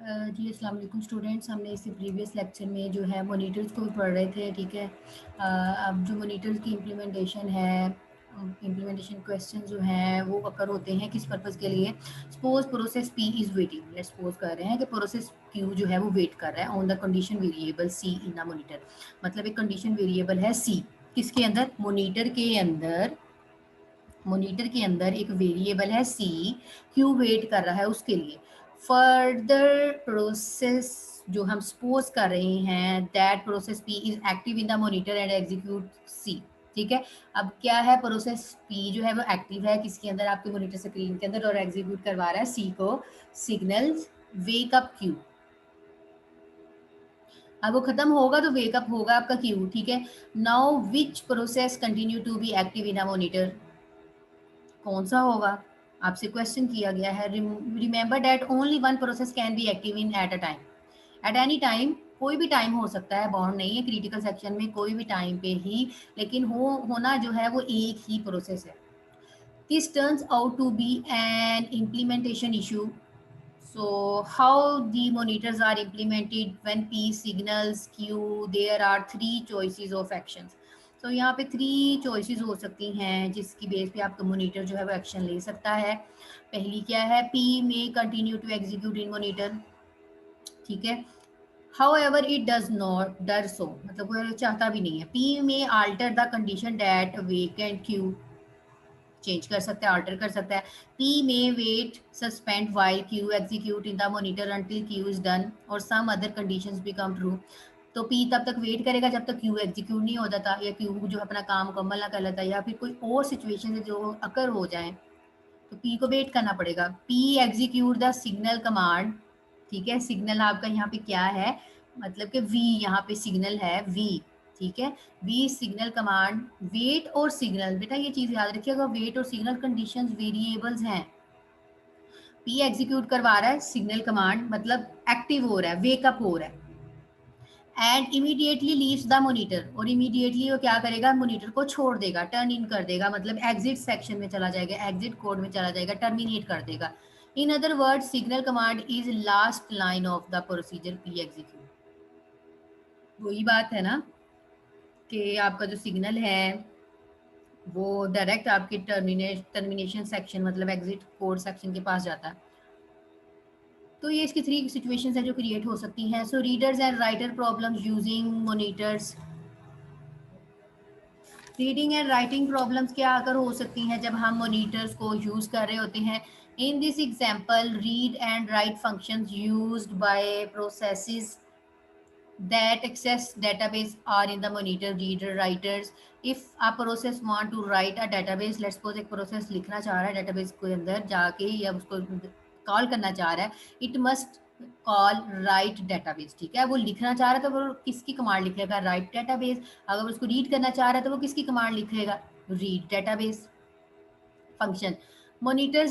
जी अस्सलाम वालेकुम स्टूडेंट्स। हमने इससे प्रीवियस लेक्चर में जो है मोनीटर्स को पढ़ रहे थे, ठीक है। अब जो मोनीटर्स की इम्प्लीमेंटेशन है, इम्प्लीमेंटेशन क्वेश्चन जो हैं वो अकर होते हैं किस पर्पज़ के लिए। Suppose process P is waiting, let's suppose कर रहे हैं कि प्रोसेस क्यू जो है वो वेट कर रहा है on the condition variable C in the monitor. मतलब एक कंडीशन वेरिएबल है सी, किसके अंदर, मोनीटर के अंदर। मोनीटर के अंदर एक वेरिएबल है सी, क्यू वेट कर रहा है उसके लिए। फर्दर प्रोसेस जो हम सपोज कर रहे हैं that process P is active in the monitor and execute C, ठीक है। अब क्या है, प्रोसेस पी जो है वो एक्टिव है किसके अंदर, आपके मोनीटर स्क्रीन के अंदर, और एग्जीक्यूट करवा रहा है सी को सिग्नल्स वेक अप क्यू। अब वो खत्म होगा तो वेकअप होगा आपका क्यू, ठीक है। Now which process continue to be active in a monitor, कौन सा होगा, आपसे क्वेश्चन किया गया है। Remember that only one process can be active in at a time, at any time. कोई भी टाइम हो सकता है, बाउंड नहीं है क्रिटिकल सेक्शन में, कोई भी टाइम पे ही, लेकिन होना जो है वो एक ही प्रोसेस है। This turns out to be an implementation issue. So how the monitors are implemented when P signals Q, there are three choices of actions. So यहाँ पे थ्री चॉइसेस हो सकती हैं जिसकी बेस पे आपका मोनीटर जो है वो एक्शन ले सकता है। पहली क्या है, P में continue to execute in monitor, ठीक है। However it does not डर सो मतलब वो चाहता भी नहीं है। P में alter the condition that vacant Q, change कर सकता है, अल्टर कर सकता है। पी में wait suspend while Q execute in the monitor until Q is done और some other conditions become true. तो पी तब तक वेट करेगा जब तक क्यू एग्जीक्यूट नहीं हो जाता, या क्यू जो अपना काम मुकम्मल ना कर लेता, या फिर कोई और सिचुएशन है जो अकर हो जाए, तो पी को वेट करना पड़ेगा। P execute the signal command, ठीक है। सिग्नल आपका यहाँ पे क्या है, मतलब कि वी, यहाँ पे सिग्नल है वी, ठीक है। वी सिग्नल कमांड, वेट और सिग्नल, बेटा ये चीज याद रखिएगा, वेट और सिग्नल कंडीशंस वेरिएबल्स हैं। पी एग्जीक्यूट करवा रहा है सिग्नल कमांड, मतलब एक्टिव हो रहा है, वेकअप हो रहा है, and immediately leaves the monitor, और इमीडिएटली वो क्या करेगा, मॉनिटर को छोड़ देगा, टर्न इन कर देगा, मतलब एग्जिट सेक्शन में चला जाएगा, एग्जिट कोड में चला जाएगा, टर्मिनेट कर देगा। In other word signal command is last line of the procedure P execute. वही बात है ना कि आपका जो सिग्नल है वो डायरेक्ट आपके टर्मिनेशन सेक्शन मतलब एग्जिट कोड सेक्शन के पास जाता है। तो ये इसकी थ्री सिचुएशंस हैं जो क्रिएट हो सकती हैं। So readers and writer problems using monitors, reading and writing problems क्या आकर हो सकती हैं जब हम मॉनिटर्स को यूज कर रहे होते हैं। In this example read and right functions used by processes that access database are in the monitor reader writers. If a process want to write a database, let's suppose एक process लिखना चाह रहा है database के अंदर जाके, या उसको कॉल करना चाह रहा है, it must call right database, ठीक है। वो लिखना चाह रहा है तो वो किसकी कमांड लिखेगा, राइट डेटाबेस। अगर उसको रीड करना चाह रहा है तो वो किसकी कमांड लिखेगा, read database function. Monitor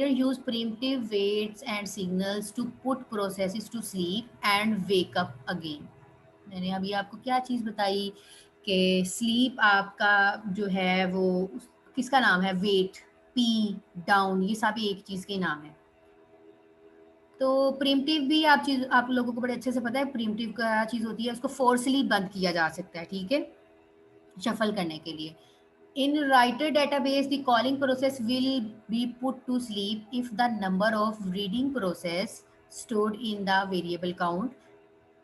use primitive weights and signals to put processes to sleep and wake up again. मैंने अभी आपको क्या चीज़ बताई कि स्लीप आपका जो है वो किसका नाम है, वेट, पी, डाउन, ये सब एक चीज़ के नाम है। तो प्रिमिटिव भी आप लोगों को बड़े अच्छे से पता है, प्रिमिटिव क्या चीज़ होती है, उसको फोर्सली बंद किया जा सकता है, ठीक है, शफल करने के लिए। In writer database, the calling process will be put to sleep if the number of reading process stored in the variable count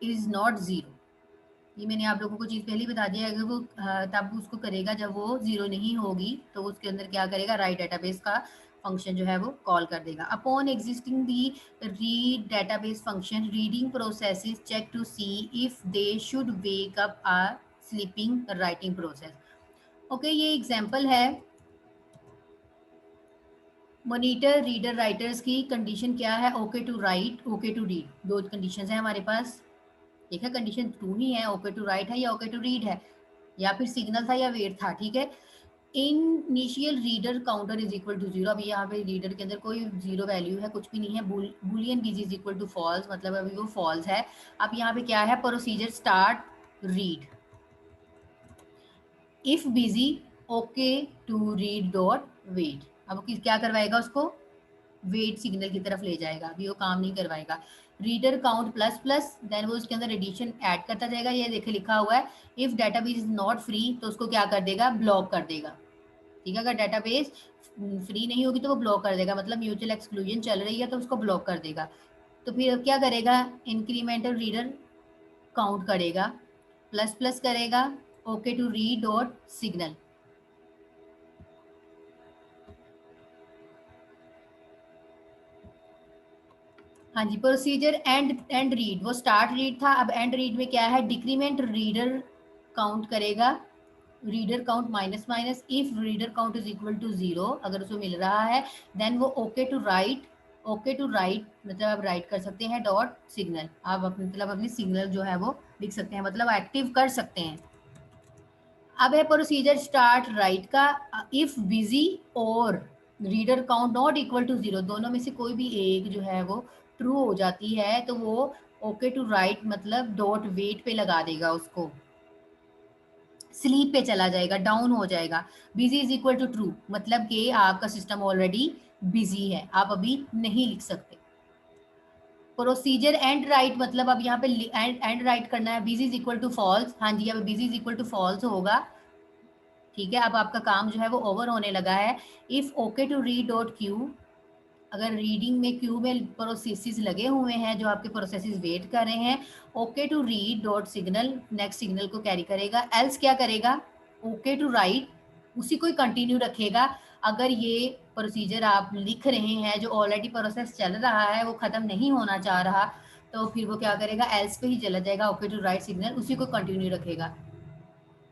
is not zero. ये मैंने आप लोगों को चीज़ पहले ही बता दिया है, अगर वो तब उसको करेगा जब वो जीरो नहीं होगी, तो उसके अंदर क्या करेगा, राइट डेटाबेस का फंक्शन जो है वो कॉल कर देगा। Upon existing the read database function, reading processes check to see if they should wake up a sleeping writing process. Okay, ये एग्जांपल है मॉनिटर रीडर राइटर्स की। कंडीशन क्या है, okay to write, okay to read, दो conditions हैं हमारे पास। ठीक है, कंडीशन टू ही है, ओके टू राइट है या ओके टू रीड है, या फिर सिग्नल था या वेट था, ठीक है। Initial reader counter is equal to zero, अभी यहाँ पे रीडर के अंदर कोई जीरो वैल्यू है, कुछ भी नहीं है। Boolean busy is equal to false, मतलब अभी वो फॉल्स है। अब यहाँ पे क्या है, procedure start read, if busy okay to read dot wait. अब क्या करवाएगा उसको, वेट सिग्नल की तरफ ले जाएगा, अभी वो काम नहीं करवाएगा। Reader count plus plus, then वो उसके अंदर एडिशन ऐड करता जाएगा। ये देखे लिखा हुआ है if database is not free, तो उसको क्या कर देगा, ब्लॉक कर देगा। ठीक है, अगर डेटाबेस फ्री नहीं होगी तो वो ब्लॉक कर देगा, मतलब म्यूचुअल एक्सक्लूजन चल रही है तो उसको ब्लॉक कर देगा। तो फिर क्या करेगा, इंक्रीमेंटल रीडर काउंट करेगा, प्लस प्लस करेगा, okay to read dot signal. हाँ जी, प्रोसीजर एंड रीड, वो स्टार्ट रीड था, अब एंड रीड में क्या है, डिक्रीमेंट रीडर काउंट करेगा, reader count minus minus, if reader count is equal to 0, अगर उसको मिल रहा है, देन वो okay to write, okay to write मतलब आप राइट कर सकते हैं डॉट सिग्नल, आप अपने मतलब अपनी सिग्नल जो है वो लिख सकते हैं, मतलब एक्टिव कर सकते हैं। अब है प्रोसीजर स्टार्ट राइट का, इफ बिजी और reader count not equal to 0, दोनों में से कोई भी एक जो है वो ट्रू हो जाती है, तो वो ओके टू राइट मतलब डॉट वेट पे लगा देगा, उसको स्लीप पे चला जाएगा, डाउन हो जाएगा। Busy is equal to true मतलब कि आपका सिस्टम ऑलरेडी बिजी है, आप अभी नहीं लिख सकते। प्रोसीजर एंड राइट मतलब अब यहाँ पे एंड राइट करना है, busy is equal to false, हाँ जी, अब busy is equal to false होगा। ठीक है, अब आपका काम जो है वो ओवर होने लगा है। If okay to read dot queue, अगर रीडिंग में क्यू में प्रोसेसेस लगे हुए हैं जो आपके प्रोसेसेस वेट कर रहे हैं, okay to read dot signal next signal को कैरी करेगा, एल्स क्या करेगा, ओके टू राइट उसी को ही कंटिन्यू रखेगा। अगर ये प्रोसीजर आप लिख रहे हैं जो ऑलरेडी प्रोसेस चल रहा है वो ख़त्म नहीं होना चाह रहा, तो फिर वो क्या करेगा, एल्स पे ही चला जाएगा, ओके टू राइट सिग्नल उसी को कंटिन्यू रखेगा,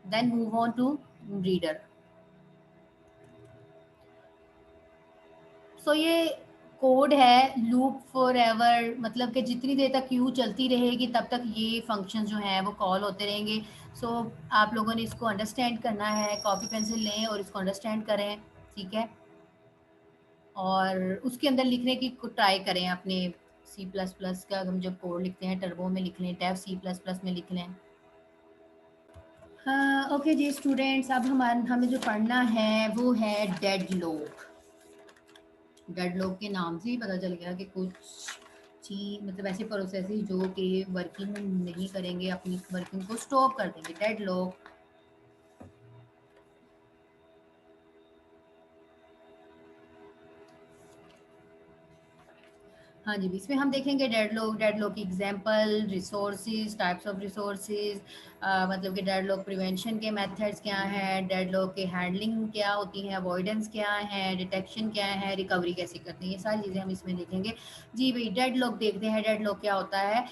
then move on to reader. So ये कोड है लूप फॉर एवर, मतलब कि जितनी देर तक क्यू चलती रहेगी तब तक ये फंक्शन जो हैं वो कॉल होते रहेंगे। सो आप लोगों ने इसको अंडरस्टैंड करना है, कॉपी पेंसिल लें और इसको अंडरस्टैंड करें, ठीक है, और उसके अंदर लिखने की ट्राई करें अपने सी प्लस प्लस का, हम जब कोड लिखते हैं टर्बो में लिख लें, टैब सी प्लस प्लस में लिख लें। हाँ ओके जी स्टूडेंट्स, अब हमें जो पढ़ना है वो है डेडलॉक। डेडलॉक के नाम से ही पता चल गया कि कुछ चीज मतलब ऐसे प्रोसेसेस जो कि वर्किंग नहीं करेंगे, अपनी वर्किंग को स्टॉप कर देंगे, डेडलॉक। हाँ जी, इसमें हम देखेंगे डेडलॉक, डेडलॉक की example, resources, types of resources, मतलब कि डेडलॉक प्रिवेंशन के मेथड्स क्या हैं, डेडलॉक के हैंडलिंग क्या होती है, अवॉइडेंस क्या है, डिटेक्शन क्या है, रिकवरी कैसे करते हैं, ये सारी चीज़ें हम इसमें देखेंगे। जी भाई, डेडलॉक देखते हैं, डेडलॉक क्या होता है।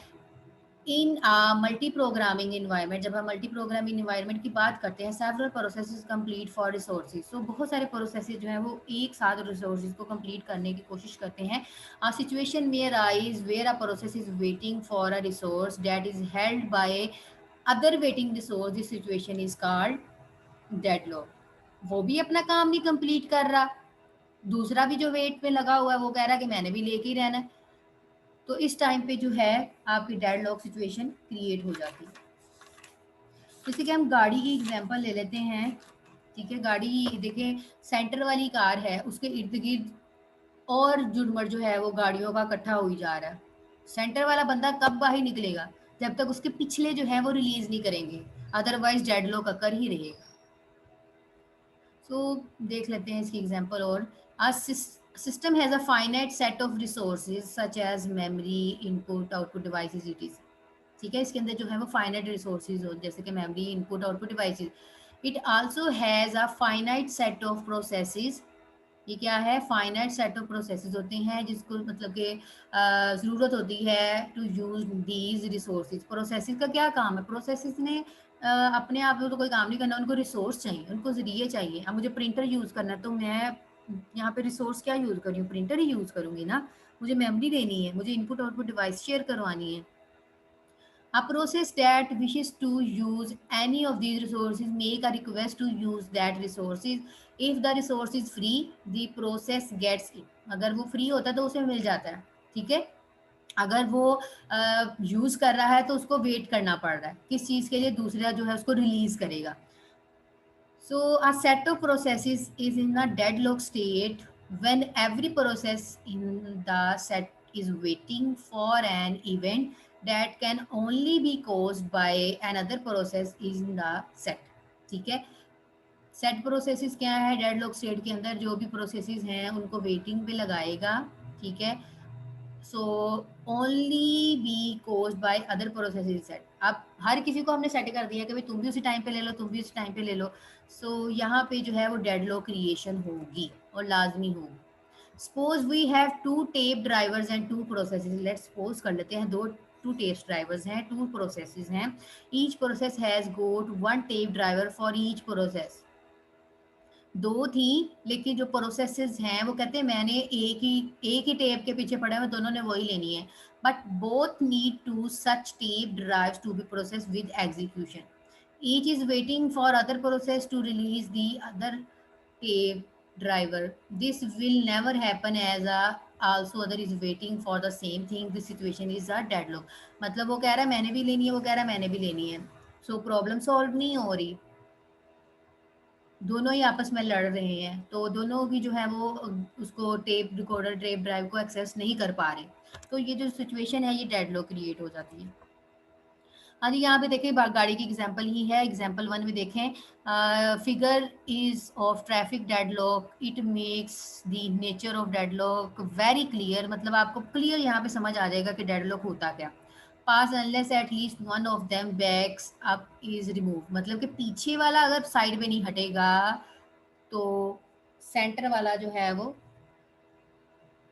इन मल्टी प्रोग्रामिंग इन्वायरमेंट, जब हम मल्टी प्रोग्रामिंग इन्वायरमेंट की बात करते हैं, several processes complete for resources, तो बहुत सारे प्रोसेसेस जो हैं वो एक साथ रिसोर्सेज को कंप्लीट करने की कोशिश करते हैं। a situation may arise where a process is waiting for a resource that is held by other waiting resource, this situation is called deadlock। वो भी अपना काम नहीं कंप्लीट कर रहा, दूसरा भी जो वेट पे लगा हुआ है वो कह रहा है कि मैंने भी लेके ही रहना है, तो इस टाइम पे जो है आपकी डेडलॉक सिचुएशन क्रिएट हो जाती है। जैसे कि हम गाड़ी की एग्जांपल ले लेते हैं, ठीक है, गाड़ी देखें, सेंटर वाली कार है, उसके इर्द गिर्द और जुड़मड़ जो है वो गाड़ियों का इकट्ठा हो ही जा रहा है। सेंटर वाला बंदा कब बाहर निकलेगा, जब तक उसके पिछले जो है वो रिलीज नहीं करेंगे, अदरवाइज डेडलॉक अकर ही रहेगा। सो देख लेते हैं इसकी एग्जांपल। और a system has a finite set of resources such as memory, input, output devices, etc। ठीक है, इसके अंदर जो है वो फाइनाइट रिसोर्सेज हो, जैसे कि memory, input, output devices. It also has a finite set of processes. ये क्या है, फाइनाइट सेट ऑफ प्रोसेसेस होते हैं जिसको मतलब कि ज़रूरत होती है to use these resources. Processes का क्या काम है, प्रोसेसेस ने अपने आप में तो कोई काम नहीं करना, उनको रिसोर्स चाहिए, उनको ज़रिए चाहिए। अब मुझे प्रिंटर यूज़ करना है तो मैं यहाँ पे रिसोर्स क्या यूज़ करूँ, प्रिंटर ही यूज़ करूँगी ना। मुझे मेमोरी देनी है, मुझे इनपुट आउटपुट डिवाइस शेयर करवानी है। A process that wishes to use any of these resources make a request to use that resources. If the resource is free, the process gets it। अगर वो free होता है तो उसे मिल जाता है, ठीक है। अगर वो यूज कर रहा है तो उसको वेट करना पड़ रहा है किस चीज के लिए, दूसरा जो है उसको रिलीज करेगा। So a set of processes is in a deadlock state when every process in the set is waiting for an event that can only be caused by another process in the set. ठीक है, set processes क्या है, deadlock state के अंदर जो भी processes हैं उनको वेटिंग पे लगाएगा, ठीक है, so only be caused by other processes set. अब हर किसी को हमने सेट कर दिया कि भाई तुम भी उसी टाइम पे ले लो, तुम भी उसी टाइम पे ले लो, सो यहाँ पे जो है वो डेडलॉक क्रिएशन होगी और लाजमी होगी। Suppose we have two tape drivers and two processes, let's suppose कर लेते हैं दो टू टेप ड्राइवर्स हैं, टू प्रोसेसेस हैं, each process has got one tape driver for each process. दो थी लेकिन जो प्रोसेसेस हैं वो कहते हैं मैंने एक ही टेप के पीछे पड़ा है, दोनों ने वही लेनी है, but both need to such tape drives to be process with execution, each is waiting for other process to release the other tape driver. This will never happen as a also other is waiting for the same thing. This situation is a deadlock. मतलब वो कह रहा है मैंने भी लेनी है, वो कह रहा है मैंने भी लेनी है, सो प्रॉब्लम सॉल्व नहीं हो रही, दोनों ही आपस में लड़ रहे हैं, तो दोनों की जो है वो उसको टेप रिकॉर्डर टेप ड्राइव को एक्सेस नहीं कर पा रहे, तो ये जो सिचुएशन है ये डेडलॉक क्रिएट हो जाती है। हाँ जी, यहाँ पे देखें गाड़ी की एग्जांपल ही है, एग्जांपल 1 में देखें, figure is of traffic deadlock, it makes the nature of deadlock very clear, मतलब आपको क्लियर यहाँ पे समझ आ जाएगा कि डेडलॉक होता क्या। पास unless at least one of them backs up is remove, मतलब कि पीछे वाला अगर साइड में नहीं हटेगा तो सेंटर वाला जो है वो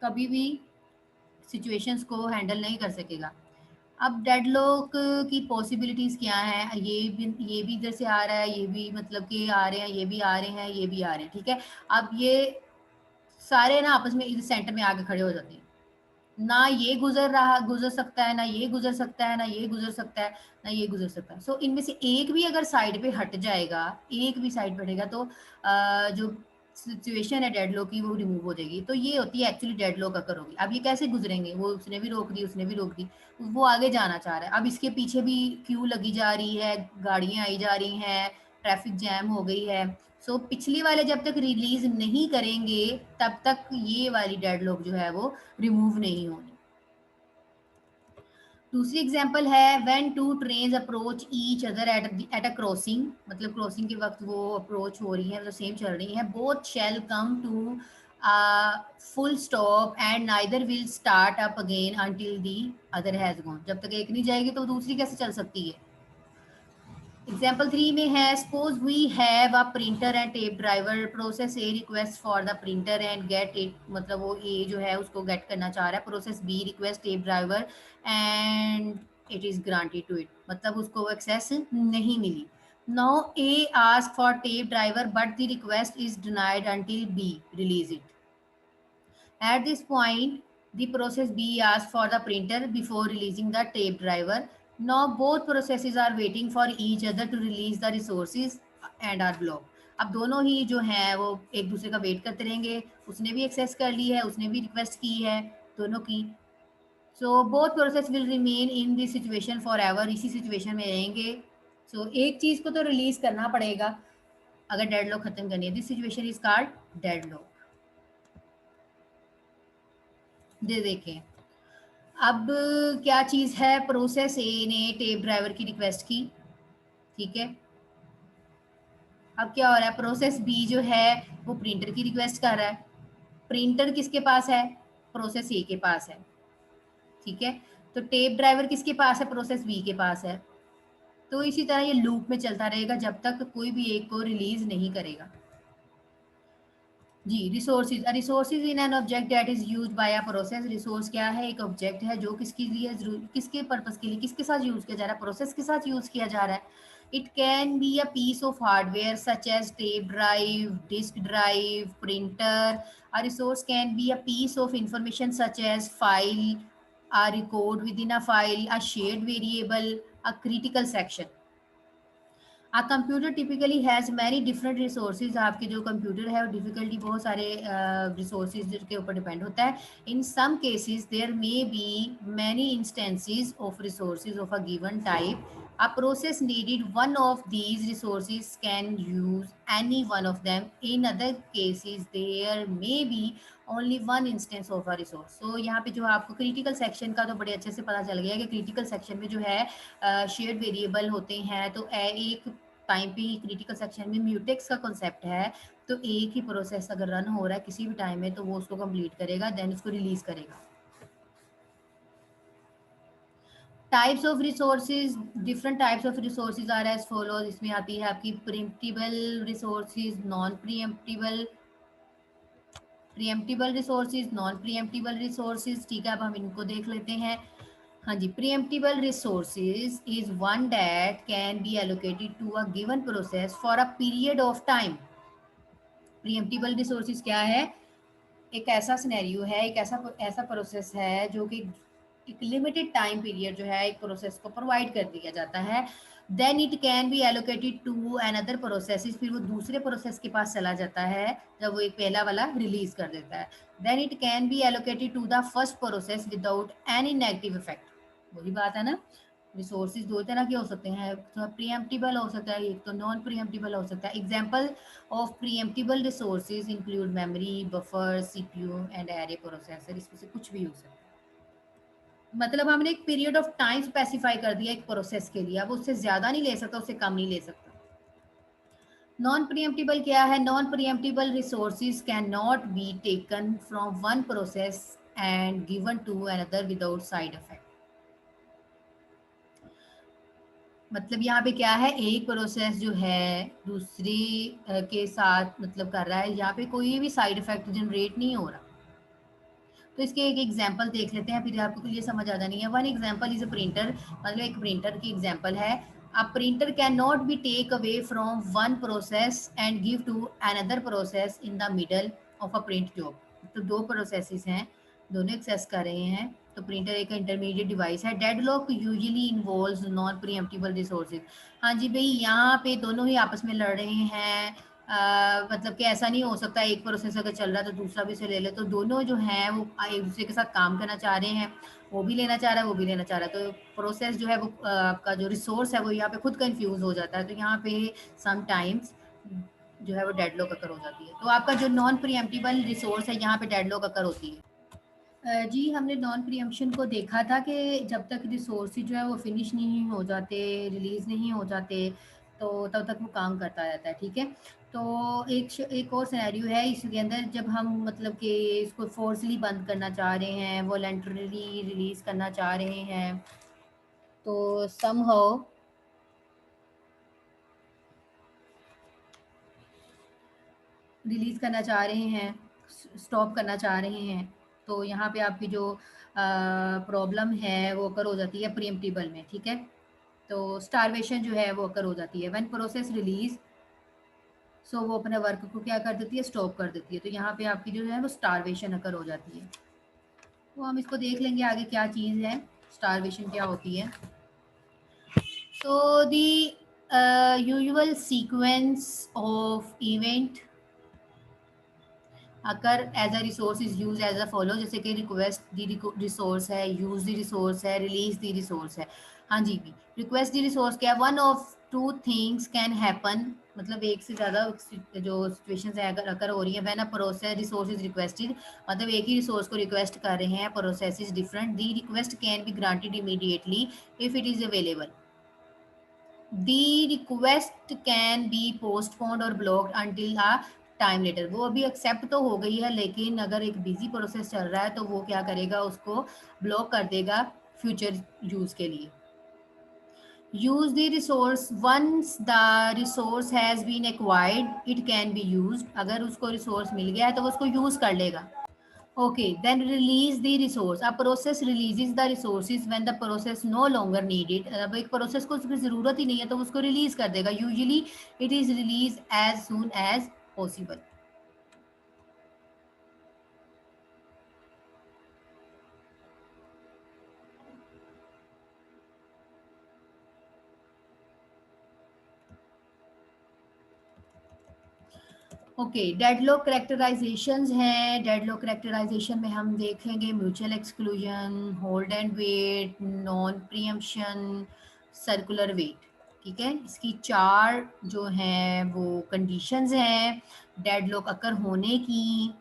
कभी भी सिचुएशंस को हैंडल नहीं कर सकेगा। अब डेडलॉक की पॉसिबिलिटीज़ क्या हैं, ये भी इधर से आ रहा है, ये भी मतलब कि आ रहे हैं, ये भी आ रहे हैं, ये भी आ रहे हैं, ठीक है। अब ये सारे ना आपस में इस सेंटर में आके खड़े हो जाते हैं, ना ये गुजर सकता है, ना ये गुजर सकता है, ना ये गुजर सकता है, ना ये गुजर सकता है, सो इनमें से एक भी अगर साइड पे हट जाएगा, एक भी साइड पे हटेगा तो जो सिचुएशन है डेडलॉक की वो रिमूव हो जाएगी, तो ये होती है एक्चुअली डेडलॉक अकर होगी। अब ये कैसे गुजरेंगे, वो उसने भी रोक दी, उसने भी रोक दी, वो आगे जाना चाह रहा है, अब इसके पीछे भी क्यू लगी जा रही है, गाड़ियां आई जा रही हैं, ट्रैफिक जैम हो गई है, सो पिछली वाले जब तक रिलीज नहीं करेंगे तब तक ये वाली डेडलॉक जो है वो रिमूव नहीं होनी। दूसरी एग्जांपल है when two trains approach each other at a crossing, मतलब क्रॉसिंग के वक्त वो अप्रोच हो रही है, मतलब सेम चल रही है, both shall come to full stop and neither will start up again until the other has gone, जब तक एक नहीं जाएगी तो दूसरी कैसे चल सकती है। एग्जाम्पल 3 में है suppose we have a printer and tape driver, process a request for the printer and get it, मतलब वो ए जो है उसको गेट करना चाह रहा है, process B request tape driver and it is granted to it, मतलब उसको एक्सेस नहीं मिली। Now A ask for tape driver but the request is denied until B release it. At this point, the process B asks for the printer before releasing the tape driver. Now both processes are waiting for each other to release the resources and are blocked. अब दोनों ही जो हैं वो एक दूसरे का wait करते रहेंगे, उसने भी एक्सेस कर ली है, उसने भी रिक्वेस्ट की है, दोनों की, so both process will remain in this situation for ever, इसी सिचुएशन में रहेंगे। सो एक चीज़ को तो रिलीज करना पड़ेगा अगर डेडलॉक खत्म करनी है, this situation is called deadlock. दे देखें अब क्या चीज़ है, प्रोसेस ए ने टेप ड्राइवर की रिक्वेस्ट की, ठीक है, अब क्या हो रहा है, प्रोसेस बी जो है वो प्रिंटर की रिक्वेस्ट कर रहा है, प्रिंटर किसके पास है, प्रोसेस ए के पास है, ठीक है, तो टेप ड्राइवर किसके पास है, प्रोसेस बी के पास है, तो इसी तरह ये लूप में चलता रहेगा जब तक कोई भी एक को रिलीज नहीं करेगा। जी, resources, resources in an object that is used by a process, resource क्या है, एक ऑब्जेक्ट है जो किसके लिए किसके पर्पस के लिए किसके साथ यूज किया जा रहा है, प्रोसेस के साथ यूज किया जा रहा है। It can be a piece of hardware such as tape drive, disk drive, printer. A resource can be a piece of information such as file, a record within a file, a shared variable, a critical section. A computer typically has many different resources, आपके जो computer है वो difficulty बहुत सारे resources के ऊपर depend होता है। In some cases there may be many instances of resources of a given type, A process needed one of these resources can use any one of them. In other cases there may be only one instance of a resource. So यहाँ पे जो आपको critical section का तो बड़े अच्छे से पता चल गया कि क्रिटिकल सेक्शन में जो है शेयर्ड वेरिएबल होते हैं, तो एक टाइम पे क्रिटिकल सेक्शन में म्यूटेक्स का कॉन्सेप्ट है, तो एक ही प्रोसेस अगर रन हो रहा है किसी भी टाइम में तो वो उसको कंप्लीट करेगा, देन उसको रिलीज करेगा। Types of resources, different types of resources आ रहा है एज फॉलोज। इसमें आती है आपकी preemptible resources, non preemptible, preemptible resources, non preemptible resources. ठीक है, अब हम इनको देख लेते हैं। हाँ जी, preemptible resources is one that can be allocated to a given process for a period of time. Preemptible resources क्या है? एक ऐसा सिनेरियो है, एक ऐसा प्रोसेस है जो कि एक लिमिटेड टाइम पीरियड जो है एक प्रोसेस को प्रोवाइड कर दिया जाता है, then it can be allocated to another process, फिर वो दूसरे प्रोसेस के पास चला जाता है जब वो एक पहला वाला रिलीज कर देता है। Then it can be allocated to the first process without any negative effect. वही बात है ना, रिसोर्सेज दो तरह के हो सकते हैं, तो प्रीएम्प्टिबल हो सकता है, एक तो नॉन प्रीएम्प्टिबल हो सकता है। Example of preemptible resources include memory, buffer, CPU and array processor. इसमें से कुछ भी हो सकता है। मतलब हमने एक पीरियड ऑफ टाइम स्पेसिफाई कर दिया एक प्रोसेस के लिए, अब उससे ज्यादा नहीं ले सकता, उससे कम नहीं ले सकता। नॉन प्रीएम्प्टिबल क्या है? Non preemptible resources can not be taken from one process and given to another without side effect. मतलब यहाँ पे क्या है, एक प्रोसेस जो है दूसरी के साथ मतलब कर रहा है, यहाँ पे कोई भी साइड इफेक्ट जनरेट नहीं हो रहा। तो इसके एक एग्जांपल देख लेते हैं, फिर आपको क्लियर समझ आ जानी है। One example is a printer, मतलब एक प्रिंटर की एग्जांपल है। A printer can not be take away from one process and give to another process in the middle of a print job. तो दो प्रोसेसेस हैं, दोनों एक्सेस कर रहे हैं, तो प्रिंटर एक इंटरमीडिएट डिवाइस है। Deadlock usually involves non preemptible resources. हाँ जी भाई, यहाँ पे दोनों ही आपस में लड़ रहे हैं। मतलब कि ऐसा नहीं हो सकता एक प्रोसेस अगर चल रहा है तो दूसरा भी उसे ले ले, तो दोनों जो हैं वो एक दूसरे के साथ काम करना चाह रहे हैं, वो भी लेना चाह रहा है, वो भी लेना चाह रहा है, तो प्रोसेस जो है वो आपका जो रिसोर्स है वो यहाँ पे खुद कंफ्यूज हो जाता है, तो यहाँ पे समटाइम्स जो है वो डेडलॉक अकर हो जाती है। तो आपका जो नॉन प्रीएम्प्टिबल रिसोर्स है यहाँ पे डेडलॉक अकर होती है। जी, हमने नॉन प्रीएम्प्शन को देखा था कि जब तक रिसोर्स जो है वो फिनिश नहीं हो जाते, रिलीज़ नहीं हो जाते, तो तब तक वो काम करता रहता है। ठीक है, तो एक और सिनेरियो है इसके अंदर, जब हम मतलब कि इसको फोर्सली बंद करना चाह रहे हैं, वॉलंटरली रिलीज़ करना चाह रहे हैं, तो समहाउ रिलीज़ करना चाह रहे हैं, स्टॉप करना चाह रहे हैं, तो यहाँ पे आपकी जो प्रॉब्लम है वो अकर हो जाती है प्रीएम्प्टिबल में। ठीक है, तो स्टारवेशन जो है वो अकर हो जाती है व्हेन प्रोसेस रिलीज। सो वो अपने वर्क को क्या कर देती है, स्टॉप कर देती है, तो यहाँ पे आपकी जो है वो स्टारवेशन अकर हो जाती है। तो हम इसको देख लेंगे आगे क्या चीज़ है, स्टारवेशन क्या होती है। So the usual sequence of event occur as a resource is use as a follow, जैसे कि रिक्वेस्ट दी रिसोर्स है, यूज दी रिसोर्स है, रिलीज दी रिसोर्स है। हाँ जी भी, रिक्वेस्ट दी रिसोर्स क्या है? One of two things can happen, मतलब एक से ज़्यादा जो सिचुएशंस है अगर अकर हो रही है, when a process resource is requested, मतलब एक ही रिसोर्स को रिक्वेस्ट कर रहे हैं, process is different, the request can be granted immediately if it is available, the request can be postponed और blocked until a time later. वो अभी एक्सेप्ट तो हो गई है, लेकिन अगर एक बिजी प्रोसेस चल रहा है तो वो क्या करेगा, उसको ब्लॉक कर देगा फ्यूचर यूज के लिए। Use the resource once the resource has been acquired it can be use, अगर उसको रिसोर्स मिल गया है तो वो उसको यूज कर लेगा। Okay, then release the resource. A process releases the resources when the process no longer needed. अब एक प्रोसेस को उसकी ज़रूरत ही नहीं है तो उसको रिलीज कर देगा। Usually it is release as soon as possible. Okay, deadlock characterizations हैं। डेडलॉक करेक्टराइजेशन में हम देखेंगे mutual exclusion, hold and wait, non preemption, circular wait, ठीक है। इसकी 4 जो हैं वो कंडीशंस हैं डेडलॉक अकर होने की।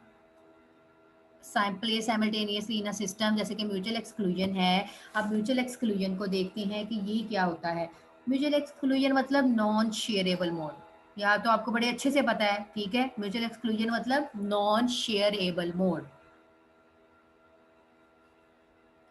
Place simultaneously in a system, जैसे कि म्यूचुअल एक्सक्लूजन है। अब म्यूचुअल एक्सक्लूजन को देखते हैं कि ये क्या होता है। म्यूचुअल एक्सक्लूजन मतलब नॉन शेयरेबल मोड, या तो आपको बड़े अच्छे से पता है, ठीक है। म्यूचुअल एक्सक्लूजन मतलब नॉन शेयरेबल मोड,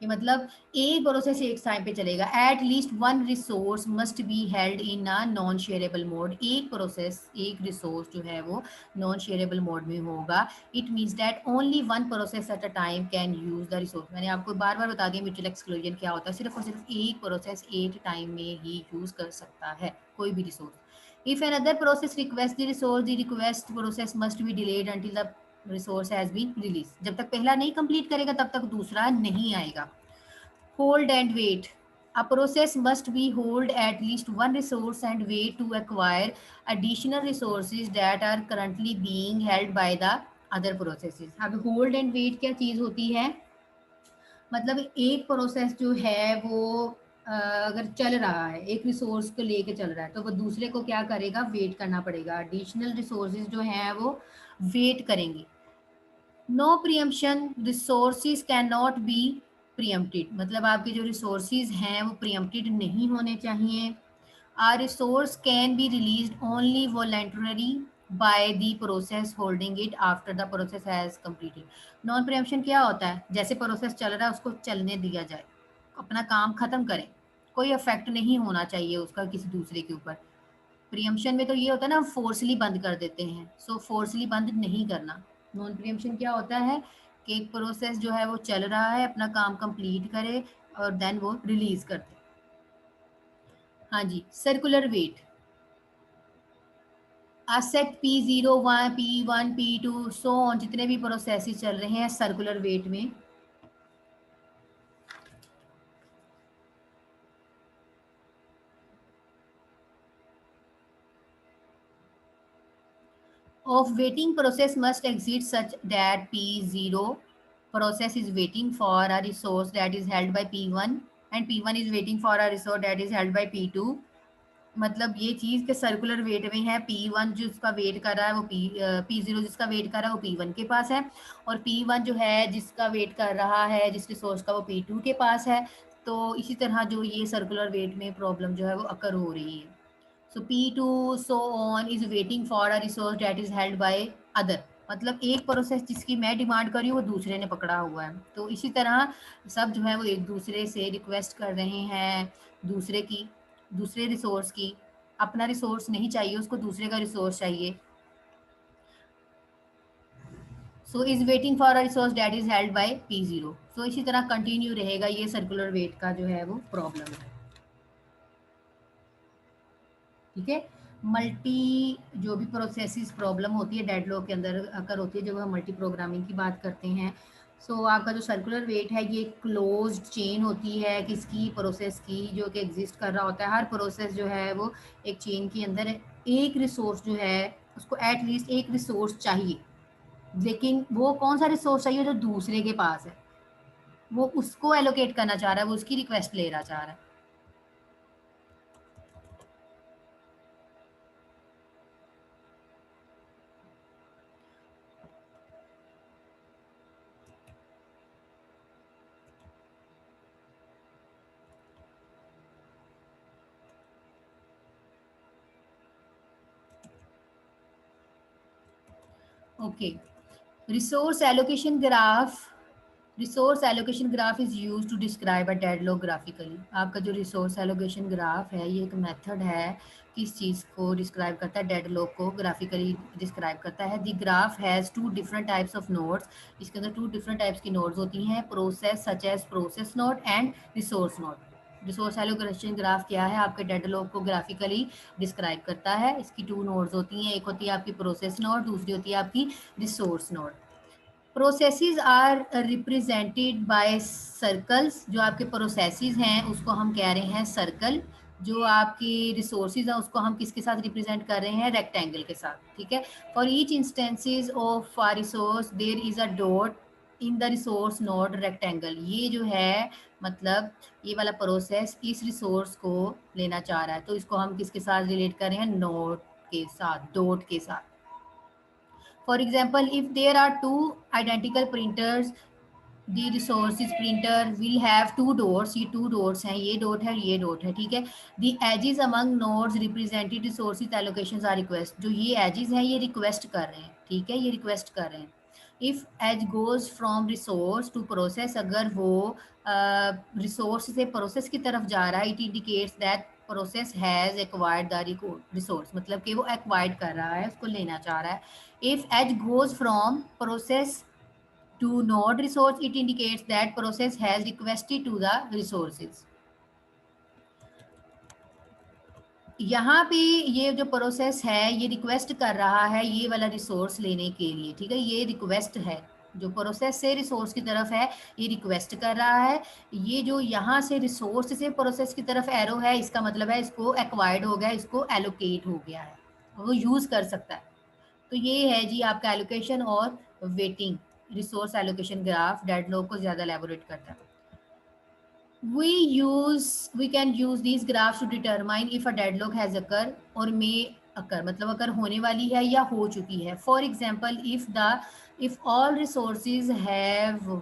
कि मतलब एक प्रोसेस एक टाइम पे चलेगा। Eight least one resource must be held in a non shareable mode, एक प्रोसेस एक रिसोर्स जो है वो नॉन शेयरेबल मोड में होगा। It means that only one process at a time can use the resource. मैंने आपको बार बार बता दिया म्यूचुअल एक्सक्लूजन क्या होता है, सिर्फ और सिर्फ एक प्रोसेस एक टाइम में ही यूज कर सकता है कोई भी resource. If another process requests the resource, the request process must be delayed until the resource has been released। जब तक पहला नहीं कंप्लीट करेगा तब तक दूसरा नहीं आएगा। Hold and wait, a process must be hold at least one resource and wait to acquire additional resources that are currently being held by the other processes। अब hold and wait क्या चीज होती है, मतलब एक प्रोसेस जो है वो अगर चल रहा है, एक रिसोर्स को लेके चल रहा है, तो वो दूसरे को क्या करेगा, वेट करना पड़ेगा। एडिशनल रिसोर्सेज जो हैं वो वेट करेंगे। No preemption, resources can not be preempted, मतलब आपके जो रिसोर्सेज हैं वो प्रियम्प्टेड नहीं होने चाहिए। A resource can be release only voluntary by the process holding it after the process has completed. Non preemption क्या होता है, जैसे प्रोसेस चल रहा है उसको चलने दिया जाए, अपना काम खत्म करें, कोई इफेक्ट नहीं होना चाहिए उसका किसी दूसरे के ऊपर। प्रियम्पशन में तो ये होता है ना, फोर्सली बंद कर देते हैं, सो फोर्सली बंद नहीं करना। नॉन प्रियम्पशन क्या होता है कि एक प्रोसेस जो है वो चल रहा है, अपना काम कंप्लीट करे और देन वो रिलीज कर दे। हाँ जी, circular wait, set P0 1 P1 P2 so on, जितने भी प्रोसेसेस चल रहे हैं सर्कुलर वेट में। Of waiting process must exist such that P0 process is waiting for a resource that is held by P1 and P1 is waiting for a resource that is held by P2। मतलब ये चीज के circular wait में है, P1 जिसका wait कर रहा है वो P0 जिसका वेट कर रहा है वो P1 के पास है, और P1 जो है जिसका वेट कर रहा है जिस रिसोर्स का वो P2 के पास है। तो इसी तरह जो ये सर्कुलर वेट में प्रॉब्लम जो है वो अकर हो रही है। सो P2 so on is waiting for a resource that is held by other, मतलब एक प्रोसेस जिसकी मैं डिमांड कर रही हूँ वो दूसरे ने पकड़ा हुआ है। तो इसी तरह सब जो है वो एक दूसरे से रिक्वेस्ट कर रहे हैं दूसरे की, दूसरे रिसोर्स की। अपना रिसोर्स नहीं चाहिए उसको, दूसरे का रिसोर्स चाहिए। So is waiting for a resource that is held by P0। सो इसी तरह कंटिन्यू रहेगा, ये सर्कुलर वेट का जो है वो प्रॉब्लम है, ठीक है। मल्टी जो भी प्रोसेसिस प्रॉब्लम होती है डेडलॉक के अंदर अकर होती है, जब हम मल्टी प्रोग्रामिंग की बात करते हैं। सो आपका जो सर्कुलर वेट है ये क्लोज्ड चेन होती है किसकी, प्रोसेस की, जो कि एग्जिस्ट कर रहा होता है। हर प्रोसेस जो है वो एक चेन के अंदर है। एक रिसोर्स जो है उसको एटलीस्ट एक रिसोर्स चाहिए, लेकिन वो कौन सा रिसोर्स चाहिए, जो दूसरे के पास है, वो उसको एलोकेट करना चाह रहा है, वो उसकी रिक्वेस्ट लेना चाह रहा है। Okay, resource allocation graph, resource allocation graph is use to describe a deadlock graphically. आपका जो रिसोर्स एलोकेशन ग्राफ है ये एक मेथड है, किस चीज़ को डिस्क्राइब करता है, डेडलॉक को ग्राफिकली डिस्क्राइब करता है। The graph has two different types of nodes, इसके अंदर टू डिफरेंट टाइप्स की नोड्स होती हैं, process such as process node and resource node. Resource allocation graph क्या है, आपके डेडलॉक को ग्राफिकली डिस्क्राइब करता है। इसकी टू नोड्स होती हैं, एक होती है आपकी प्रोसेस नोड, दूसरी होती है आपकी resource node. Processes are represented by circles, जो आपके प्रोसेसेस हैं उसको हम कह रहे हैं सर्कल। जो आपकी रिसोर्सेज हैं उसको हम किसके साथ रिप्रेजेंट कर रहे हैं, रेक्टेंगल के साथ, ठीक है। For each instances of resource there is a dot in the resource node rectangle, ये जो है मतलब ये वाला प्रोसेस इस रिसोर्स को लेना चाह रहा है, तो इसको हम किसके साथ रिलेट कर रहे हैं, नोड के साथ, डॉट के साथ। For example if there are two identical printers, the resources printer will have two dots, ये टू डॉट्स हैं, ये डॉट है ये डॉट है, ठीक है। The edges among nodes represented resources allocations are request, जो ये एजेस हैं ये रिक्वेस्ट कर रहे हैं, ठीक है, ये रिक्वेस्ट कर रहे हैं। If edge goes from resource to process, अगर वो रिसोर्स से प्रोसेस की तरफ जा रहा है, it indicates that process has acquired the resource, मतलब कि वो एक्वायर्ड कर रहा है, उसको लेना चाह रहा है। If edge goes from process to node resource, it indicates that process has requested to the resources. यहाँ पे ये जो प्रोसेस है ये रिक्वेस्ट कर रहा है ये वाला रिसोर्स लेने के लिए, ठीक है, ये रिक्वेस्ट है, जो प्रोसेस से रिसोर्स की तरफ है ये रिक्वेस्ट कर रहा है। ये जो यहाँ से रिसोर्स से प्रोसेस की तरफ एरो है, इसका मतलब है इसको एक्वायर्ड हो गया, इसको एलोकेट हो गया है, वो यूज़ कर सकता है। तो ये है जी आपका एलोकेशन और waiting, resource allocation graph deadlock को ज़्यादा एलैबोरेट करता है। we can use these graphs to determine if a deadlock has occurred or may occur, मतलब अगर होने वाली है या हो चुकी है। For example, if all resources have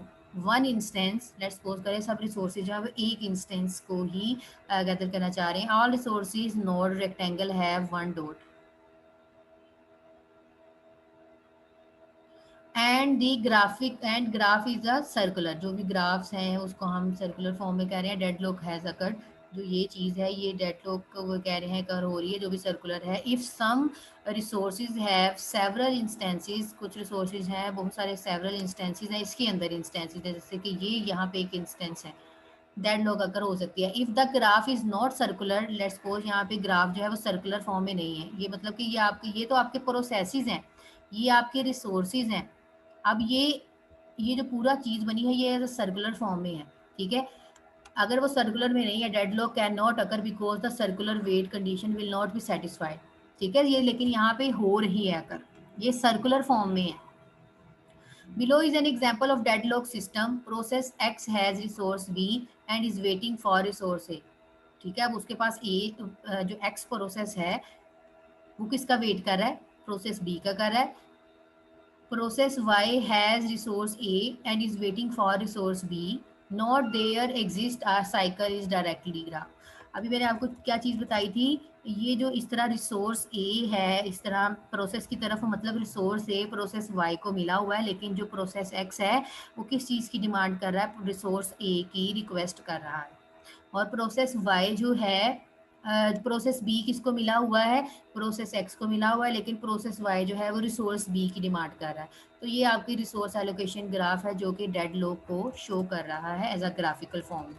one instance, let's suppose करें सब resources जो है वो एक instance को ही गैदर करना चाह रहे हैं, all resources node rectangle have one dot and the graphic and graph is a circular, जो भी ग्राफ्स हैं उसको हम सर्कुलर फॉर्म में कह रहे हैं। डेडलॉक हैज अकर्ड, जो ये चीज़ है ये डेडलॉक वो कह रहे हैं कर हो रही है, जो भी सर्कुलर है। If some resources have several instances, कुछ रिसोर्सेज हैं बहुत सारे सेवरल इंस्टेंसेस हैं, इसके अंदर इंस्टेंसेज है, जैसे कि ये यहाँ पे एक इंस्टेंस है, डेडलॉक अकर हो सकती है। If the graph is not circular, let's suppose यहाँ पे ग्राफ जो है वो सर्कुलर फॉर्म में नहीं है, ये मतलब कि ये आपके ये तो आपके प्रोसेसेस हैं, ये आपके रिसोर्सेज हैं। अब ये जो पूरा चीज़ बनी है ये सर्कुलर फॉर्म में है, ठीक है। अगर वो सर्कुलर में नहीं है, deadlock can not occur because the circular wait condition will not be satisfied, ठीक है, ये लेकिन यहाँ पे हो रही है अकर, ये सर्कुलर फॉर्म में है। Below is an example of deadlock system. Process X has resource B and is waiting for resource A. ठीक है, अब उसके पास A जो X प्रोसेस है वो किसका वेट कर रहा है, प्रोसेस B का कर रहा है। Process Y has resource A and is waiting for resource B. Not there exist a cycle is directly graph. अभी मैंने आपको क्या चीज़ बताई थी, ये जो इस तरह रिसोर्स ए है, इस तरह प्रोसेस की तरफ मतलब रिसोर्स ए प्रोसेस वाई को मिला हुआ है, लेकिन जो प्रोसेस एक्स है वो किस चीज़ की डिमांड कर रहा है, रिसोर्स ए की रिक्वेस्ट कर रहा है। और प्रोसेस वाई जो है प्रोसेस बी किसको मिला हुआ है, प्रोसेस एक्स को मिला हुआ है, लेकिन प्रोसेस वाई जो है वो रिसोर्स बी की डिमांड कर रहा है। तो ये आपकी रिसोर्स एलोकेशन ग्राफ है जो कि डेडलॉक को शो कर रहा है एज अ ग्राफिकल फॉर्म।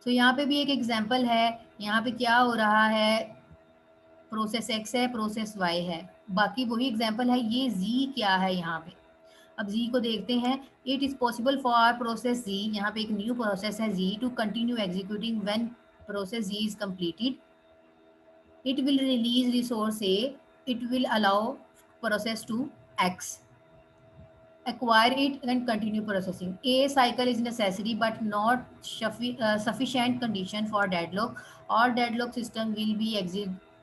तो यहाँ पे भी एक एग्जांपल है, यहाँ पे क्या हो रहा है, प्रोसेस एक्स है प्रोसेस वाई है, बाकी वही एग्जांपल है। ये जी क्या है यहाँ पे, अब जी को देखते हैं। It is possible for process G, यहाँ पे एक न्यू प्रोसेस है G, to continue executing when process G is completed, it will release resource A, it will allow process to X acquire it and continue processing. A cycle is necessary but not sufficient condition for deadlock. All deadlock system will be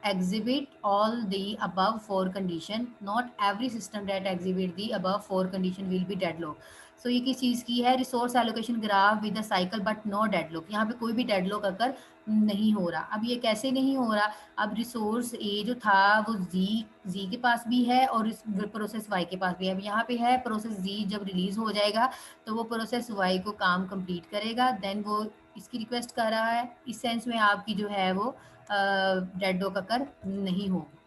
exhibit all the above four condition. Not every system that exhibit the above four condition will be deadlock. So ये किस चीज़ की है, resource allocation graph with the cycle but no deadlock, यहाँ पे कोई भी deadlock अगर नहीं हो रहा। अब ये कैसे नहीं हो रहा, अब रिसोर्स ए जो था वो जी के पास भी है और इस प्रोसेस वाई के पास भी है। अब यहाँ पे है प्रोसेस जी जब रिलीज हो जाएगा तो वो प्रोसेस वाई को काम कंप्लीट करेगा, देन वो इसकी रिक्वेस्ट कर रहा है, इस सेंस में आपकी जो है वो डेडलॉक अकर नहीं होगी।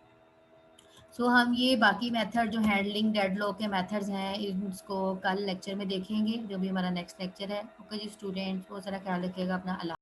सो हम ये बाकी मेथड जो हैंडलिंग डेडलॉक के मेथड्स हैं इसको कल लेक्चर में देखेंगे, जो भी हमारा नेक्स्ट लेक्चर है। ओके जी स्टूडेंट्स, बहुत सारा ख्याल रखिएगा अपना। अल्लाह।